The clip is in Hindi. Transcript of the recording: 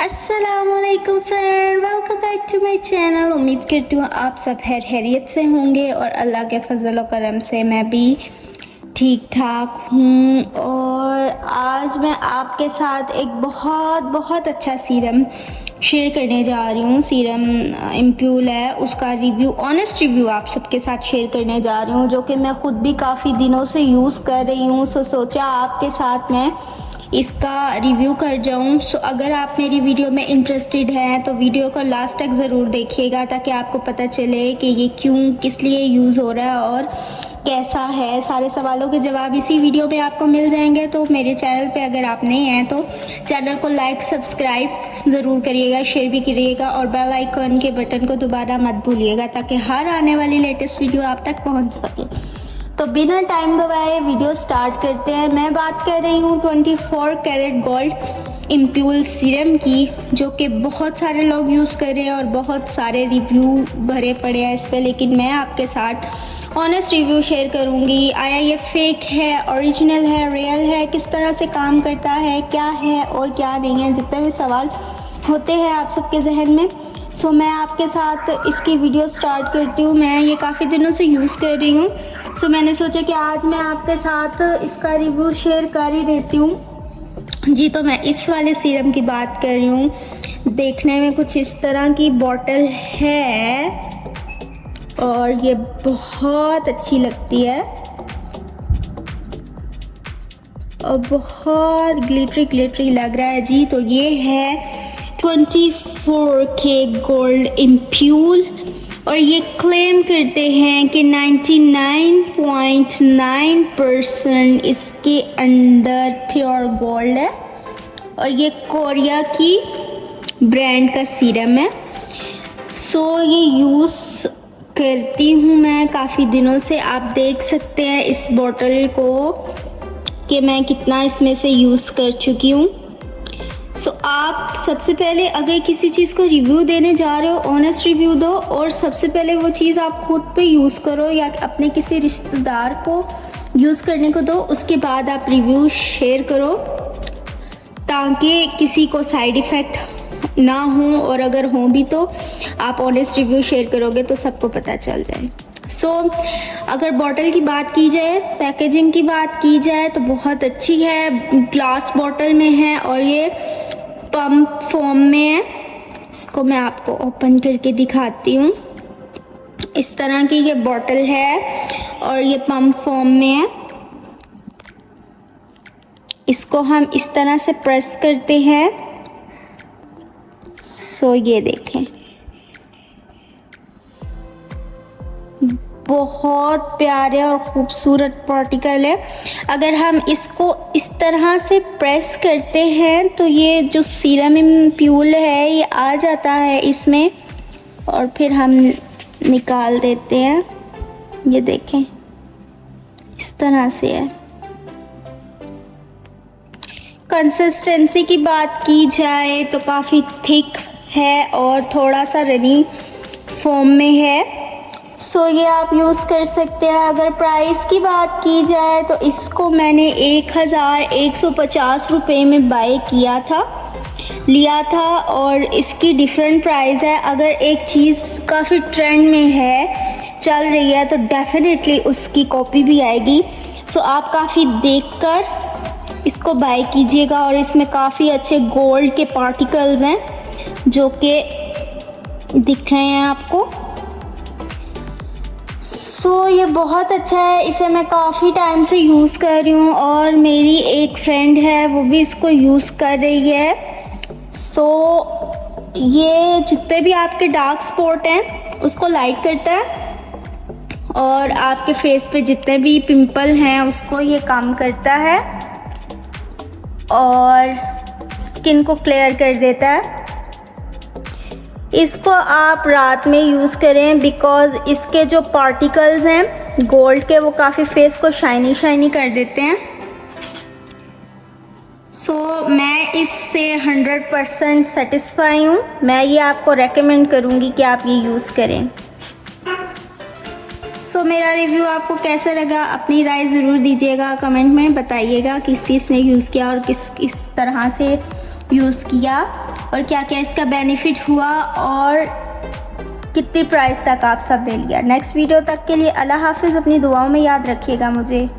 अस्सलामुअलैकुम friend, welcome back to my channel. उम्मीद करती हूँ आप सब खैरियत से होंगे और अल्लाह के फजल और करम से मैं भी ठीक ठाक हूँ। और आज मैं आपके साथ एक बहुत अच्छा सीरम शेयर करने जा रही हूँ। सीरम इम्प्यूल है, उसका रिव्यू, ऑनेस्ट रिव्यू आप सबके साथ शेयर करने जा रही हूँ, जो कि मैं ख़ुद भी काफ़ी दिनों से यूज़ कर रही हूँ। सोचा आपके साथ मैं इसका रिव्यू कर जाऊं। अगर आप मेरी वीडियो में इंटरेस्टेड हैं तो वीडियो को लास्ट तक ज़रूर देखिएगा, ताकि आपको पता चले कि ये क्यों, किस लिए यूज़ हो रहा है और कैसा है। सारे सवालों के जवाब इसी वीडियो में आपको मिल जाएंगे। तो मेरे चैनल पे अगर आप नए हैं तो चैनल को लाइक सब्सक्राइब ज़रूर करिएगा, शेयर भी करिएगा और बेल आइकन के बटन को दोबारा मत भूलिएगा, ताकि हर आने वाली लेटेस्ट वीडियो आप तक पहुँच सके। तो बिना टाइम गवाए वीडियो स्टार्ट करते हैं। मैं बात कर रही हूँ 24 कैरेट गोल्ड इम्प्यूल सीरम की, जो कि बहुत सारे लोग यूज़ कर रहे हैं और बहुत सारे रिव्यू भरे पड़े हैं इस पर, लेकिन मैं आपके साथ ऑनेस्ट रिव्यू शेयर करूँगी। आया ये फेक है, ओरिजिनल है, रियल है, किस तरह से काम करता है, क्या है और क्या नहीं है, जितने भी सवाल होते हैं आप सबके जहन में। मैं आपके साथ इसकी वीडियो स्टार्ट करती हूँ। मैं ये काफ़ी दिनों से यूज़ कर रही हूँ, मैंने सोचा कि आज मैं आपके साथ इसका रिव्यू शेयर कर ही देती हूँ जी। तो मैं इस वाले सीरम की बात कर रही हूँ। देखने में कुछ इस तरह की बॉटल है और ये बहुत अच्छी लगती है और बहुत ग्लिटरी लग रहा है जी। तो ये है 24K गोल्ड इम्प्यूल और ये क्लेम करते हैं कि 99.9% इसके अंदर प्योर गोल्ड है और ये कोरिया की ब्रांड का सीरम है। ये यूज़ करती हूँ मैं काफ़ी दिनों से। आप देख सकते हैं इस बोतल को कि मैं कितना इसमें से यूज़ कर चुकी हूँ। आप सबसे पहले अगर किसी चीज़ को रिव्यू देने जा रहे हो, ऑनेस्ट रिव्यू दो और सबसे पहले वो चीज़ आप खुद पे यूज़ करो या अपने किसी रिश्तेदार को यूज़ करने को दो, उसके बाद आप रिव्यू शेयर करो, ताकि किसी को साइड इफ़ेक्ट ना हो, और अगर हो भी तो आप ऑनेस्ट रिव्यू शेयर करोगे तो सबको पता चल जाए। अगर बॉटल की बात की जाए, पैकेजिंग की बात की जाए तो बहुत अच्छी है। ग्लास बॉटल में है और ये पंप फॉर्म में है। इसको मैं आपको ओपन करके दिखाती हूँ। इस तरह की ये बॉटल है और ये पंप फॉर्म में है। इसको हम इस तरह से प्रेस करते हैं। ये देखें, बहुत प्यारे और ख़ूबसूरत पार्टिकल है। अगर हम इसको इस तरह से प्रेस करते हैं तो ये जो सीरम इम्प्यूल है ये आ जाता है इसमें, और फिर हम निकाल देते हैं। ये देखें, इस तरह से है। कंसिस्टेंसी की बात की जाए तो काफ़ी थिक है और थोड़ा सा रनी फॉर्म में है। ये आप यूज़ कर सकते हैं। अगर प्राइस की बात की जाए तो इसको मैंने 1150 रुपये में बाय लिया था और इसकी डिफरेंट प्राइस है। अगर एक चीज़ काफ़ी ट्रेंड में है, चल रही है, तो डेफिनेटली उसकी कॉपी भी आएगी। आप काफ़ी देखकर इसको बाय कीजिएगा। और इसमें काफ़ी अच्छे गोल्ड के पार्टिकल्स हैं जो कि दिख रहे हैं आपको। ये बहुत अच्छा है। इसे मैं काफ़ी टाइम से यूज़ कर रही हूँ और मेरी एक फ्रेंड है, वो भी इसको यूज़ कर रही है। ये जितने भी आपके डार्क स्पॉट हैं उसको लाइट करता है और आपके फेस पे जितने भी पिंपल हैं उसको ये कम करता है और स्किन को क्लियर कर देता है। इसको आप रात में यूज़ करें, बिकॉज़ इसके जो पार्टिकल्स हैं गोल्ड के वो काफ़ी फेस को शाइनी कर देते हैं। मैं इससे 100% सेटिस्फाई हूँ। मैं ये आपको रेकमेंड करूँगी कि आप ये यूज़ करें। मेरा रिव्यू आपको कैसा लगा, अपनी राय ज़रूर दीजिएगा, कमेंट में बताइएगा किस चीज़ ने यूज़ किया और किस तरह से यूज़ किया और क्या क्या इसका बेनिफिट हुआ और कितनी प्राइस तक आप सब ले लिया। नेक्स्ट वीडियो तक के लिए अल्लाह हाफिज़। अपनी दुआओं में याद रखिएगा मुझे।